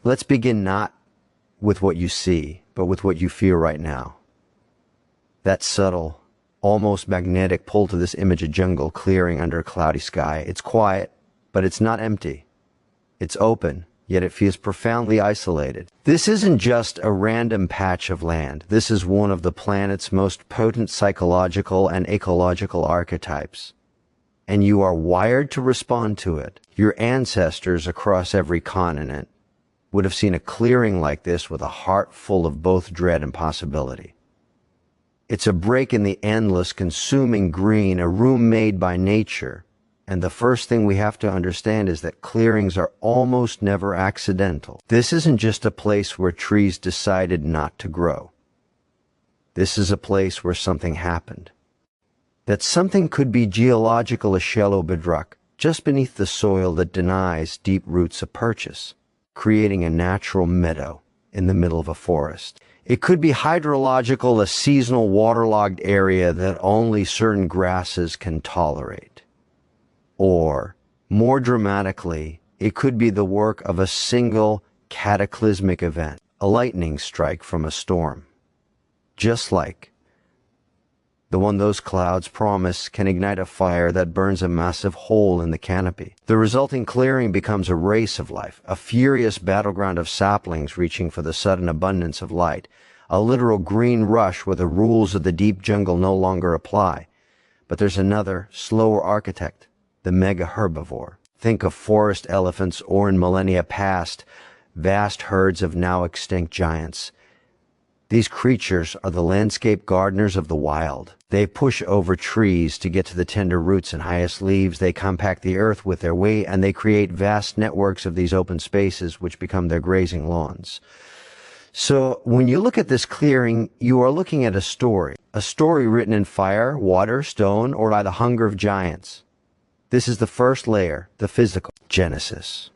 Let's begin not with what you see, but with what you feel right now. That subtle, almost magnetic pull to this image of jungle clearing under a cloudy sky. It's quiet, but it's not empty. It's open, yet it feels profoundly isolated. This isn't just a random patch of land. This is one of the planet's most potent psychological and ecological archetypes. And you are wired to respond to it. Your ancestors across every continent would have seen a clearing like this with a heart full of both dread and possibility. It's a break in the endless, consuming green, a room made by nature. And the first thing we have to understand is that clearings are almost never accidental. This isn't just a place where trees decided not to grow. This is a place where something happened. That something could be geological, a shallow bedrock, just beneath the soil that denies deep roots a purchase, creating a natural meadow in the middle of a forest. It could be hydrological, a seasonal waterlogged area that only certain grasses can tolerate. Or, more dramatically, it could be the work of a single cataclysmic event, a lightning strike from a storm. Just like the one those clouds promise can ignite a fire that burns a massive hole in the canopy. The resulting clearing becomes a race of life, a furious battleground of saplings reaching for the sudden abundance of light, a literal green rush where the rules of the deep jungle no longer apply. But there's another, slower architect, the mega herbivore. Think of forest elephants or, in millennia past, vast herds of now extinct giants. These creatures are the landscape gardeners of the wild. They push over trees to get to the tender roots and highest leaves. They compact the earth with their weight, and they create vast networks of these open spaces which become their grazing lawns. So when you look at this clearing, you are looking at a story written in fire, water, stone, or by the hunger of giants. This is the first layer, the physical, Genesis.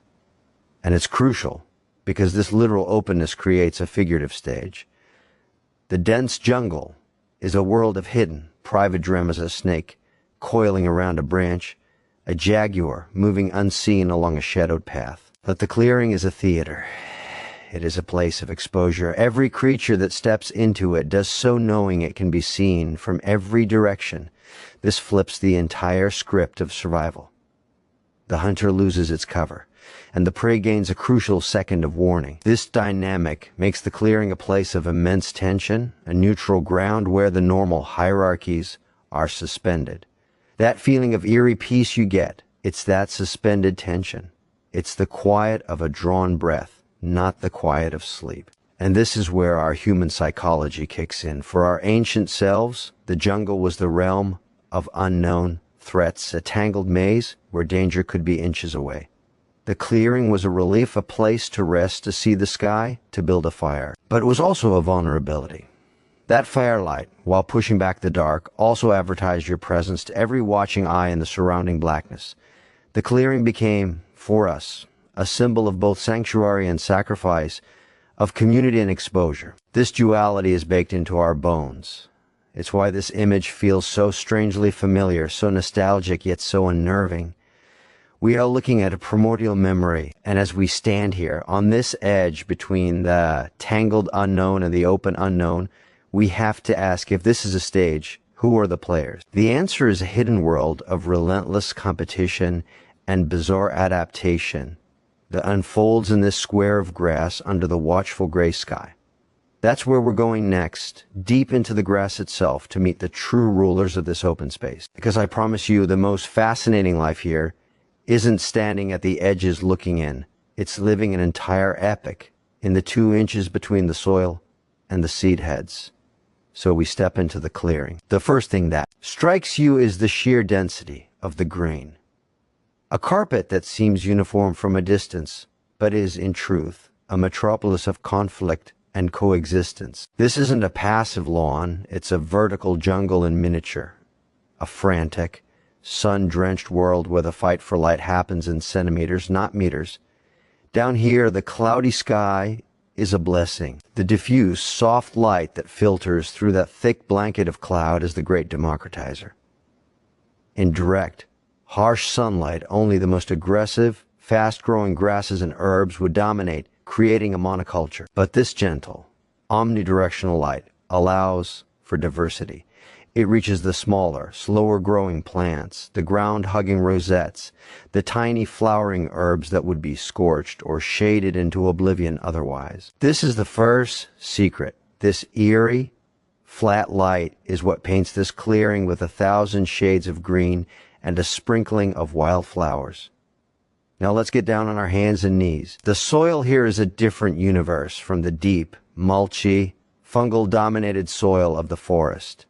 And it's crucial because this literal openness creates a figurative stage. The dense jungle is a world of hidden, private dreams, a snake coiling around a branch, a jaguar moving unseen along a shadowed path. But the clearing is a theater. It is a place of exposure. Every creature that steps into it does so knowing it can be seen from every direction. This flips the entire script of survival. The hunter loses its cover, and the prey gains a crucial second of warning. This dynamic makes the clearing a place of immense tension, a neutral ground where the normal hierarchies are suspended. That feeling of eerie peace you get, it's that suspended tension. It's the quiet of a drawn breath, not the quiet of sleep. And this is where our human psychology kicks in. For our ancient selves, the jungle was the realm of unknown threats, a tangled maze where danger could be inches away. The clearing was a relief, a place to rest, to see the sky, to build a fire. But it was also a vulnerability. That firelight, while pushing back the dark, also advertised your presence to every watching eye in the surrounding blackness. The clearing became, for us, a symbol of both sanctuary and sacrifice, of community and exposure. This duality is baked into our bones. It's why this image feels so strangely familiar, so nostalgic, yet so unnerving. We are looking at a primordial memory, and as we stand here on this edge between the tangled unknown and the open unknown, we have to ask, if this is a stage, who are the players? The answer is a hidden world of relentless competition and bizarre adaptation that unfolds in this square of grass under the watchful gray sky. That's where we're going next, deep into the grass itself, to meet the true rulers of this open space. Because I promise you, the most fascinating life here isn't standing at the edges looking in. It's living an entire epic in the 2 inches between the soil and the seed heads. So we step into the clearing. The first thing that strikes you is the sheer density of the grain. A carpet that seems uniform from a distance, but is, in truth, a metropolis of conflict and coexistence. This isn't a passive lawn, it's a vertical jungle in miniature. A frantic, sun-drenched world where the fight for light happens in centimeters, not meters. Down here, the cloudy sky is a blessing. The diffuse, soft light that filters through that thick blanket of cloud is the great democratizer. In direct, harsh sunlight, only the most aggressive, fast-growing grasses and herbs would dominate, creating a monoculture. But this gentle, omnidirectional light allows for diversity. It reaches the smaller, slower-growing plants, the ground-hugging rosettes, the tiny flowering herbs that would be scorched or shaded into oblivion otherwise. This is the first secret. This eerie, flat light is what paints this clearing with 1,000 shades of green and a sprinkling of wildflowers. Now let's get down on our hands and knees. The soil here is a different universe from the deep, mulchy, fungal-dominated soil of the forest.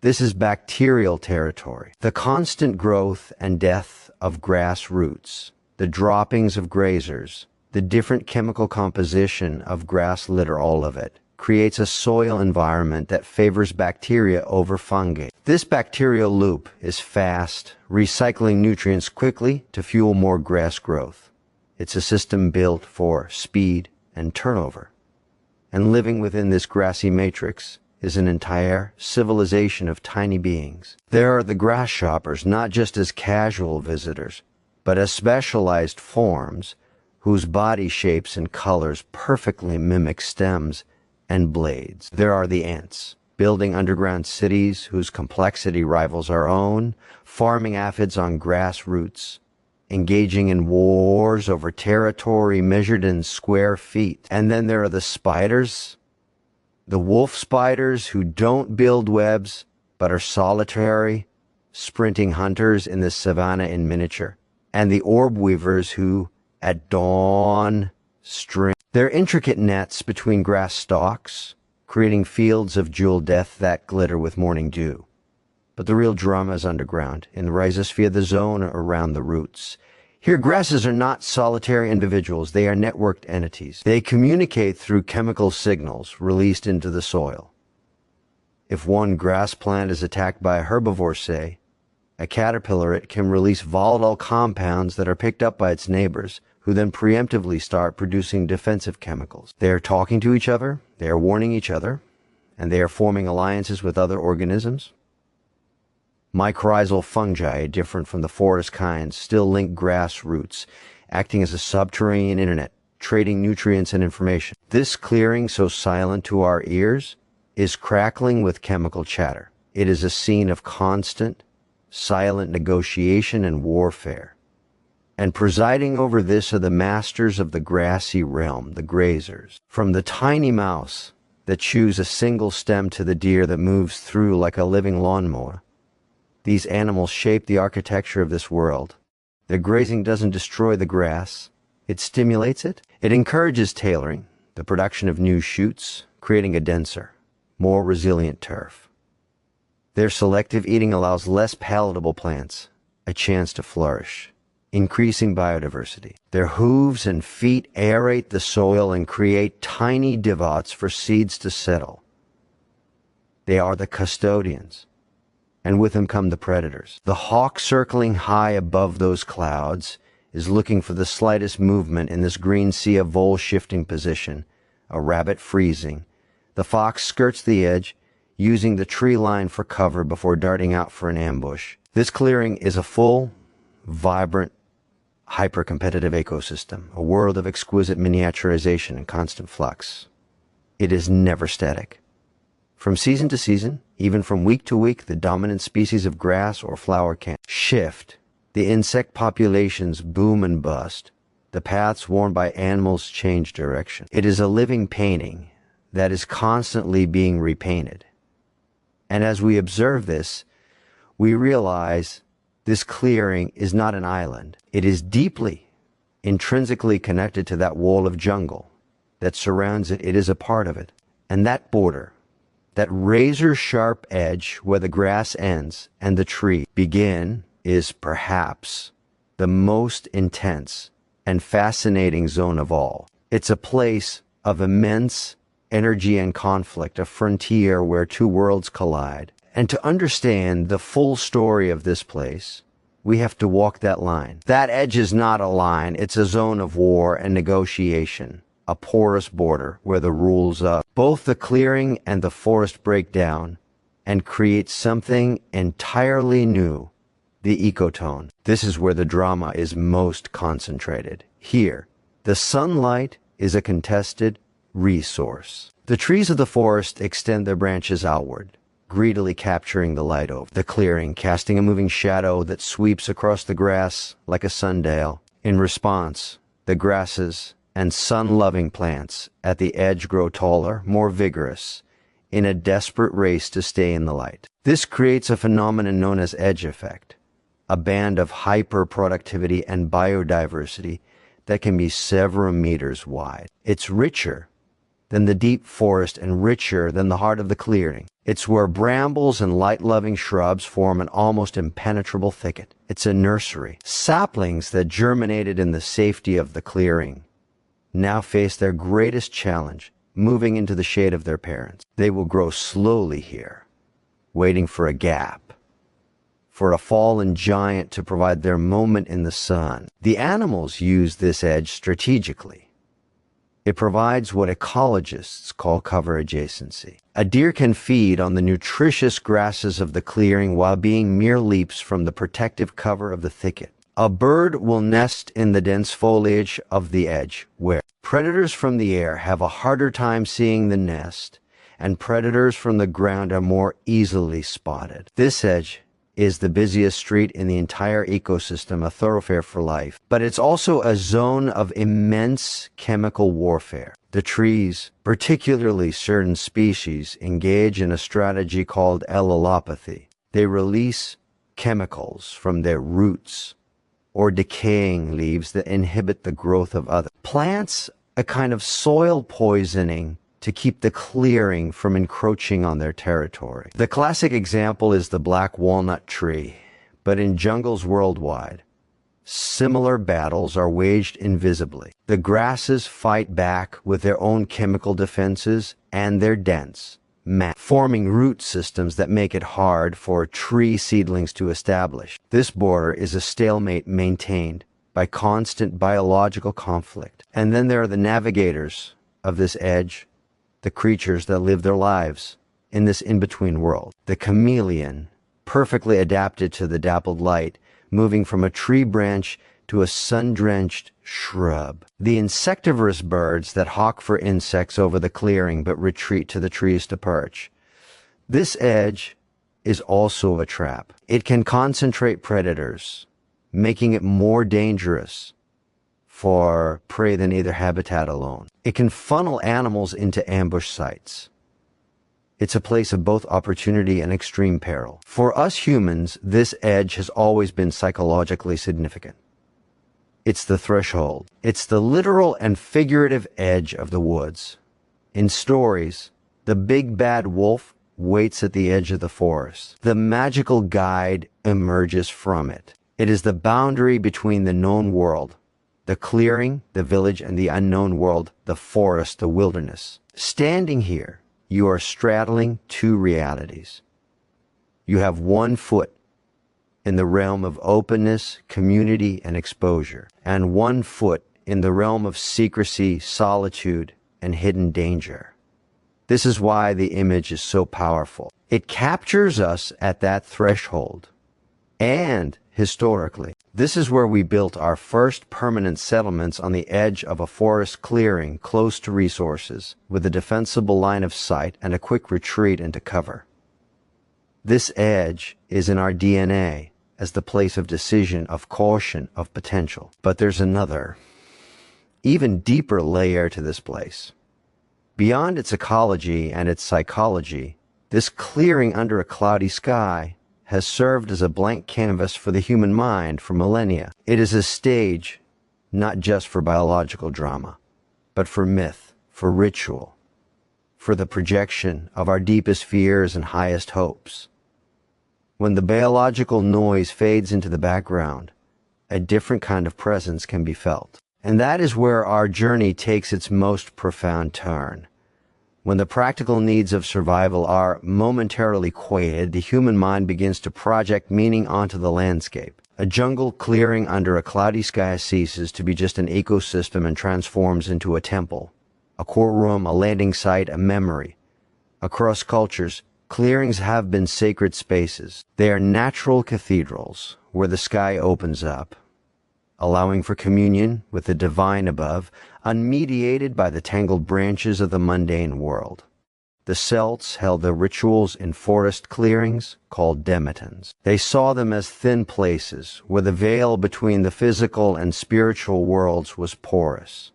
This is bacterial territory. The constant growth and death of grass roots, the droppings of grazers, the different chemical composition of grass litter, all of it, creates a soil environment that favors bacteria over fungi. This bacterial loop is fast, recycling nutrients quickly to fuel more grass growth. It's a system built for speed and turnover. And living within this grassy matrix is an entire civilization of tiny beings. There are the grass shoppers, not just as casual visitors, but as specialized forms whose body shapes and colors perfectly mimic stems and blades. There are the ants, building underground cities whose complexity rivals our own, farming aphids on grass roots, engaging in wars over territory measured in square feet. And then there are the spiders, the wolf spiders who don't build webs, but are solitary, sprinting hunters in the savannah in miniature. And the orb weavers who, at dawn, string their intricate nets between grass stalks, creating fields of jeweled death that glitter with morning dew. But the real drama is underground, in the rhizosphere, the zone around the roots. Here, grasses are not solitary individuals. They are networked entities. They communicate through chemical signals released into the soil. If one grass plant is attacked by a herbivore, say, a caterpillar, it can release volatile compounds that are picked up by its neighbors, who then preemptively start producing defensive chemicals. They are talking to each other, they are warning each other, and they are forming alliances with other organisms. Mycorrhizal fungi, different from the forest kinds, still link grass roots, acting as a subterranean internet, trading nutrients and information. This clearing, so silent to our ears, is crackling with chemical chatter. It is a scene of constant, silent negotiation and warfare. And presiding over this are the masters of the grassy realm, the grazers. From the tiny mouse that chews a single stem to the deer that moves through like a living lawnmower, these animals shape the architecture of this world. Their grazing doesn't destroy the grass. It stimulates it. It encourages tailoring, the production of new shoots, creating a denser, more resilient turf. Their selective eating allows less palatable plants a chance to flourish, increasing biodiversity. Their hooves and feet aerate the soil and create tiny divots for seeds to settle. They are the custodians, and with them come the predators. The hawk circling high above those clouds is looking for the slightest movement in this green sea of vole shifting position, a rabbit freezing. The fox skirts the edge, using the tree line for cover before darting out for an ambush. This clearing is a full, vibrant, hyper-competitive ecosystem, a world of exquisite miniaturization and constant flux. It is never static. From season to season, even from week to week, the dominant species of grass or flower can shift. The insect populations boom and bust. The paths worn by animals change direction. It is a living painting that is constantly being repainted. And as we observe this, we realize this clearing is not an island. It is deeply, intrinsically connected to that wall of jungle that surrounds it. It is a part of it. And that border, that razor-sharp edge where the grass ends and the tree begin, is perhaps the most intense and fascinating zone of all. It's a place of immense energy and conflict, a frontier where two worlds collide. And to understand the full story of this place, we have to walk that line. That edge is not a line, it's a zone of war and negotiation, a porous border where the rules of both the clearing and the forest break down and create something entirely new, the ecotone. This is where the drama is most concentrated. Here, the sunlight is a contested resource. The trees of the forest extend their branches outward, greedily capturing the light over the clearing, casting a moving shadow that sweeps across the grass like a sundial. In response, the grasses and sun-loving plants at the edge grow taller, more vigorous, in a desperate race to stay in the light. This creates a phenomenon known as edge effect, a band of hyper-productivity and biodiversity that can be several meters wide. It's richer than the deep forest and richer than the heart of the clearing. It's where brambles and light-loving shrubs form an almost impenetrable thicket. It's a nursery. Saplings that germinated in the safety of the clearing now face their greatest challenge, moving into the shade of their parents. They will grow slowly here, waiting for a gap, for a fallen giant to provide their moment in the sun. The animals use this edge strategically. It provides what ecologists call cover adjacency. A deer can feed on the nutritious grasses of the clearing while being mere leaps from the protective cover of the thicket. A bird will nest in the dense foliage of the edge, where predators from the air have a harder time seeing the nest, and predators from the ground are more easily spotted. This edge is the busiest street in the entire ecosystem, a thoroughfare for life. But it's also a zone of immense chemical warfare. The trees, particularly certain species, engage in a strategy called allelopathy. They release chemicals from their roots or decaying leaves that inhibit the growth of other plants, a kind of soil poisoning to keep the clearing from encroaching on their territory. The classic example is the black walnut tree, but in jungles worldwide, similar battles are waged invisibly. The grasses fight back with their own chemical defenses and their dense, forming root systems that make it hard for tree seedlings to establish. This border is a stalemate maintained by constant biological conflict. And then there are the navigators of this edge, the creatures that live their lives in this in-between world. The chameleon, perfectly adapted to the dappled light, moving from a tree branch to a sun-drenched shrub. The insectivorous birds that hawk for insects over the clearing but retreat to the trees to perch. This edge is also a trap. It can concentrate predators, making it more dangerous for prey than either habitat alone. It can funnel animals into ambush sites. It's a place of both opportunity and extreme peril. For us humans, this edge has always been psychologically significant. It's the threshold. It's the literal and figurative edge of the woods. In stories, the big bad wolf waits at the edge of the forest. The magical guide emerges from it. It is the boundary between the known world, the clearing, the village, and the unknown world, the forest, the wilderness. Standing here, you are straddling two realities. You have one foot in the realm of openness, community, and exposure, and one foot in the realm of secrecy, solitude, and hidden danger. This is why the image is so powerful. It captures us at that threshold. And historically, this is where we built our first permanent settlements on the edge of a forest clearing close to resources, with a defensible line of sight and a quick retreat into cover. This edge is in our DNA as the place of decision, of caution, of potential. But there's another, even deeper layer to this place. Beyond its ecology and its psychology, this clearing under a cloudy sky has served as a blank canvas for the human mind for millennia. It is a stage not just for biological drama, but for myth, for ritual, for the projection of our deepest fears and highest hopes. When the biological noise fades into the background, a different kind of presence can be felt. And that is where our journey takes its most profound turn. When the practical needs of survival are momentarily quieted, the human mind begins to project meaning onto the landscape. A jungle clearing under a cloudy sky ceases to be just an ecosystem and transforms into a temple, a courtroom, a landing site, a memory. Across cultures, clearings have been sacred spaces. They are natural cathedrals where the sky opens up, allowing for communion with the divine above, unmediated by the tangled branches of the mundane world. The Celts held their rituals in forest clearings called demetons. They saw them as thin places where the veil between the physical and spiritual worlds was porous.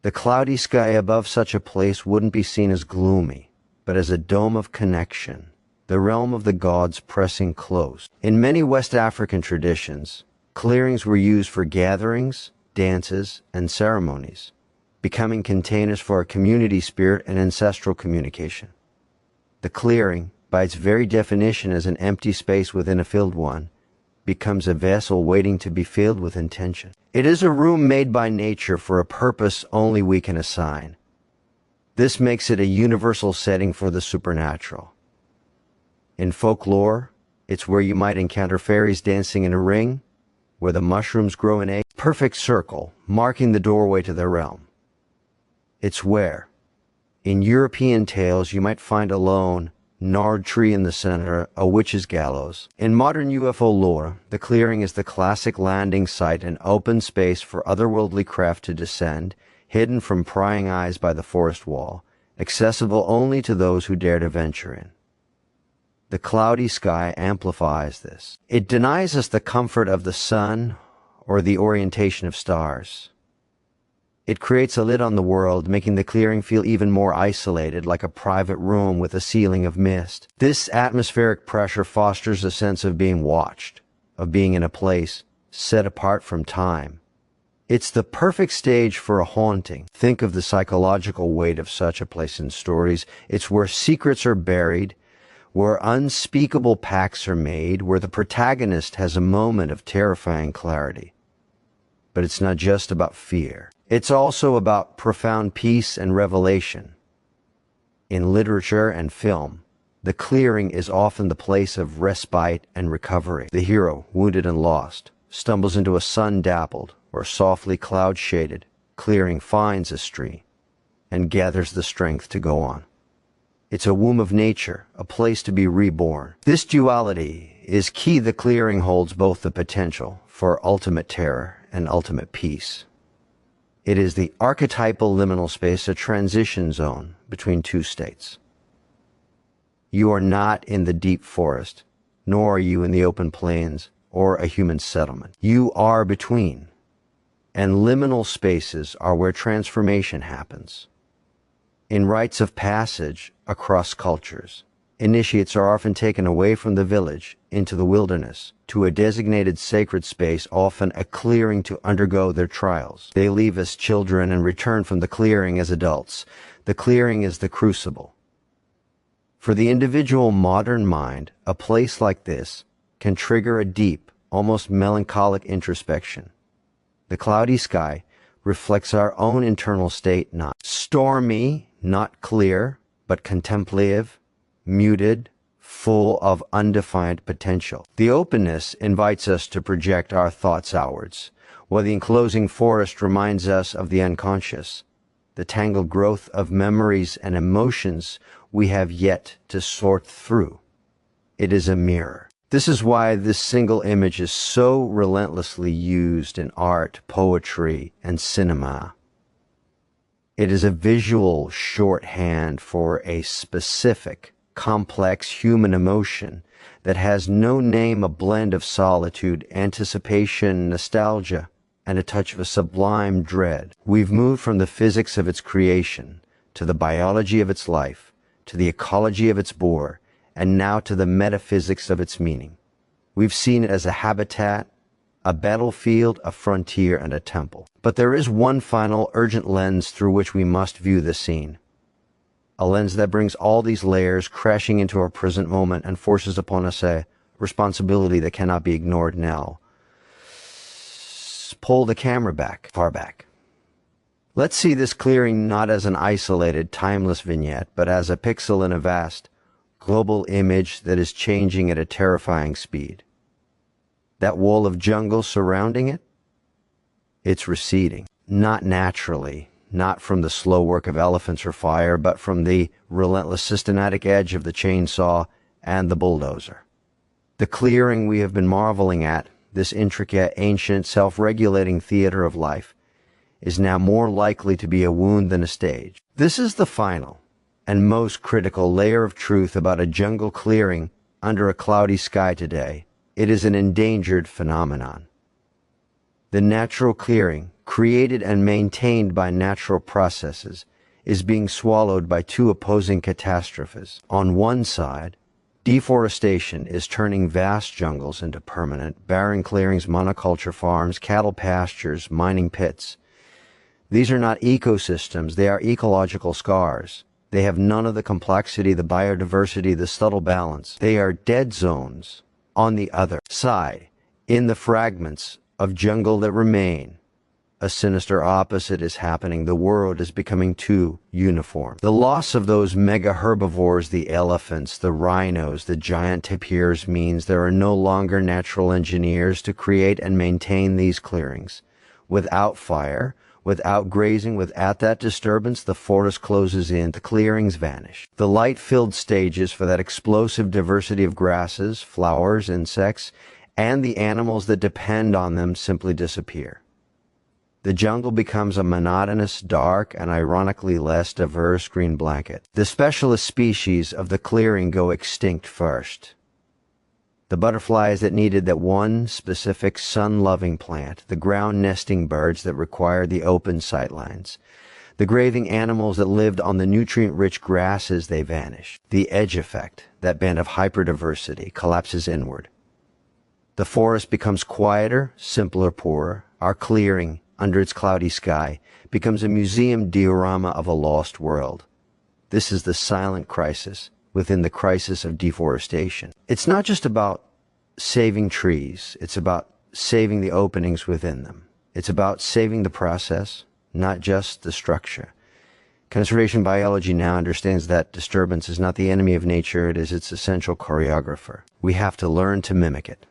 The cloudy sky above such a place wouldn't be seen as gloomy, but as a dome of connection, the realm of the gods pressing close. In many West African traditions, clearings were used for gatherings, dances, and ceremonies, becoming containers for a community spirit and ancestral communication. The clearing, by its very definition as an empty space within a filled one, becomes a vessel waiting to be filled with intention. It is a room made by nature for a purpose only we can assign. This makes it a universal setting for the supernatural. In folklore, it's where you might encounter fairies dancing in a ring, where the mushrooms grow in a perfect circle, marking the doorway to their realm. It's where, in European tales, you might find a lone, gnarled tree in the center, a witch's gallows. In modern UFO lore, the clearing is the classic landing site, an open space for otherworldly craft to descend, hidden from prying eyes by the forest wall, accessible only to those who dare to venture in. The cloudy sky amplifies this. It denies us the comfort of the sun or the orientation of stars. It creates a lid on the world, making the clearing feel even more isolated, like a private room with a ceiling of mist. This atmospheric pressure fosters a sense of being watched, of being in a place set apart from time. It's the perfect stage for a haunting. Think of the psychological weight of such a place in stories. It's where secrets are buried, where unspeakable pacts are made, where the protagonist has a moment of terrifying clarity. But it's not just about fear. It's also about profound peace and revelation. In literature and film, the clearing is often the place of respite and recovery. The hero, wounded and lost, stumbles into a sun-dappled or softly cloud-shaded clearing, finds a stream, and gathers the strength to go on. It's a womb of nature, a place to be reborn. This duality is key. The clearing holds both the potential for ultimate terror and ultimate peace. It is the archetypal liminal space, a transition zone between two states. You are not in the deep forest, nor are you in the open plains or a human settlement. You are between, and liminal spaces are where transformation happens. In rites of passage across cultures, initiates are often taken away from the village into the wilderness to a designated sacred space, often a clearing, to undergo their trials. They leave as children and return from the clearing as adults. The clearing is the crucible. For the individual modern mind, a place like this can trigger a deep, almost melancholic introspection. The cloudy sky reflects our own internal state, not stormy, not clear, but contemplative, muted, full of undefined potential. The openness invites us to project our thoughts outwards, while the enclosing forest reminds us of the unconscious, the tangled growth of memories and emotions we have yet to sort through. It is a mirror. This is why this single image is so relentlessly used in art, poetry, and cinema. It is a visual shorthand for a specific, complex human emotion that has no name, a blend of solitude, anticipation, nostalgia, and a touch of a sublime dread. We've moved from the physics of its creation to the biology of its life, to the ecology of its bore, and now to the metaphysics of its meaning. We've seen it as a habitat, a battlefield, a frontier, and a temple. But there is one final urgent lens through which we must view the scene. A lens that brings all these layers crashing into our present moment and forces upon us a responsibility that cannot be ignored now. Pull the camera back, far back. Let's see this clearing not as an isolated, timeless vignette, but as a pixel in a vast, global image that is changing at a terrifying speed. That wall of jungle surrounding it? It's receding. Not naturally, not from the slow work of elephants or fire, but from the relentless systematic edge of the chainsaw and the bulldozer. The clearing we have been marveling at, this intricate, ancient, self-regulating theater of life, is now more likely to be a wound than a stage. This is the final and most critical layer of truth about a jungle clearing under a cloudy sky today. It is an endangered phenomenon. The natural clearing, created and maintained by natural processes, is being swallowed by two opposing catastrophes. On one side, deforestation is turning vast jungles into permanent, barren clearings, monoculture farms, cattle pastures, mining pits. These are not ecosystems, they are ecological scars. They have none of the complexity, the biodiversity, the subtle balance. They are dead zones. On the other side, in the fragments of jungle that remain, a sinister opposite is happening. The world is becoming too uniform. The loss of those mega herbivores, the elephants, the rhinos, the giant tapirs, means there are no longer natural engineers to create and maintain these clearings. Without fire, without grazing, without that disturbance, the forest closes in, the clearings vanish. The light-filled stages for that explosive diversity of grasses, flowers, insects, and the animals that depend on them simply disappear. The jungle becomes a monotonous, dark, and ironically less diverse green blanket. The specialist species of the clearing go extinct first. The butterflies that needed that one specific sun-loving plant, the ground-nesting birds that required the open sightlines, the grazing animals that lived on the nutrient-rich grasses, they vanish. The edge effect, that band of hyperdiversity, collapses inward. The forest becomes quieter, simpler, poorer. Our clearing, under its cloudy sky, becomes a museum diorama of a lost world. This is the silent crisis within the crisis of deforestation. It's not just about saving trees, it's about saving the openings within them. It's about saving the process, not just the structure. Conservation biology now understands that disturbance is not the enemy of nature, it is its essential choreographer. We have to learn to mimic it.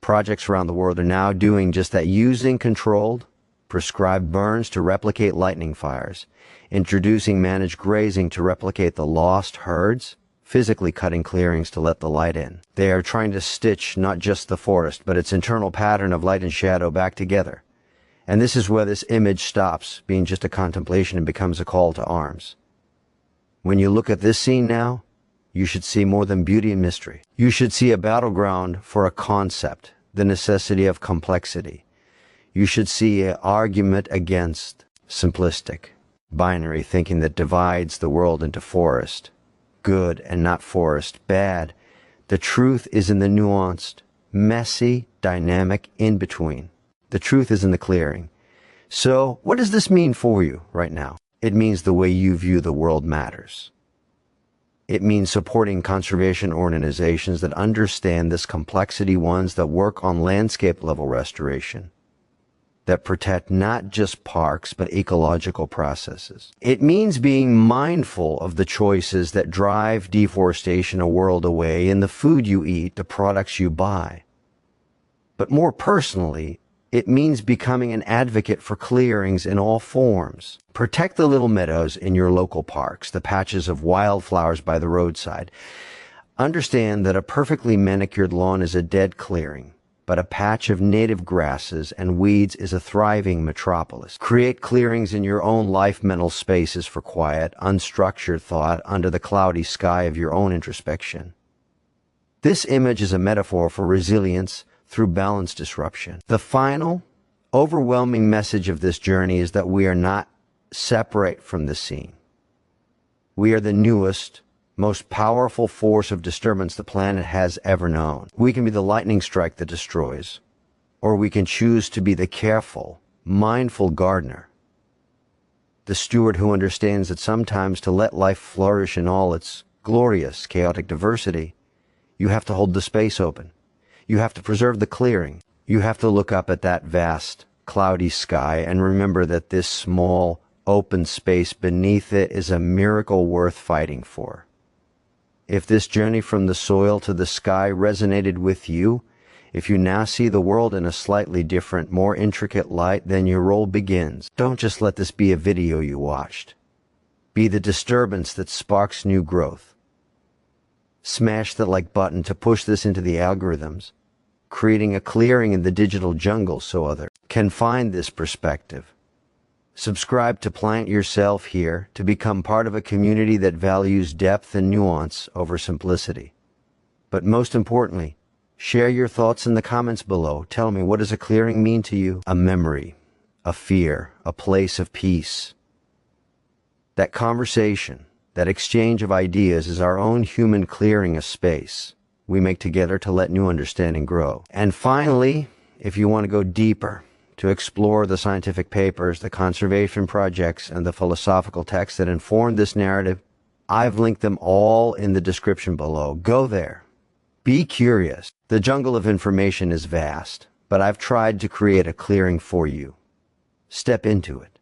Projects around the world are now doing just that, using controlled, prescribed burns to replicate lightning fires, introducing managed grazing to replicate the lost herds, physically cutting clearings to let the light in. They are trying to stitch not just the forest, but its internal pattern of light and shadow back together. And this is where this image stops being just a contemplation and becomes a call to arms. When you look at this scene now, you should see more than beauty and mystery. You should see a battleground for a concept, the necessity of complexity. You should see an argument against simplistic, binary thinking that divides the world into forest, good and not forest, bad. The truth is in the nuanced, messy, dynamic in-between. The truth is in the clearing. So, what does this mean for you right now? It means the way you view the world matters. It means supporting conservation organizations that understand this complexity, ones that work on landscape-level restoration, that protect not just parks but ecological processes. It means being mindful of the choices that drive deforestation a world away in the food you eat, the products you buy. But more personally, it means becoming an advocate for clearings in all forms. Protect the little meadows in your local parks, the patches of wildflowers by the roadside. Understand that a perfectly manicured lawn is a dead clearing, but a patch of native grasses and weeds is a thriving metropolis. Create clearings in your own life mental spaces for quiet, unstructured thought under the cloudy sky of your own introspection. This image is a metaphor for resilience through balanced disruption. The final, overwhelming message of this journey is that we are not separate from the scene. We are the newest, most powerful force of disturbance the planet has ever known. We can be the lightning strike that destroys, or we can choose to be the careful, mindful gardener, the steward who understands that sometimes to let life flourish in all its glorious, chaotic diversity, you have to hold the space open. You have to preserve the clearing. You have to look up at that vast, cloudy sky and remember that this small, open space beneath it is a miracle worth fighting for. If this journey from the soil to the sky resonated with you, if you now see the world in a slightly different, more intricate light, then your role begins. Don't just let this be a video you watched. Be the disturbance that sparks new growth. Smash the like button to push this into the algorithms, creating a clearing in the digital jungle so others can find this perspective, Subscribe to Plant Yourself here to become part of a community that values depth and nuance over simplicity. But most importantly, share your thoughts in the comments below. Tell me, what does a clearing mean to you? A memory, a fear, a place of peace. That conversation, that exchange of ideas is our own human clearing of space we make together to let new understanding grow. And finally, if you want to go deeper, to explore the scientific papers, the conservation projects, and the philosophical texts that inform this narrative, I've linked them all in the description below. Go there. Be curious. The jungle of information is vast, but I've tried to create a clearing for you. Step into it.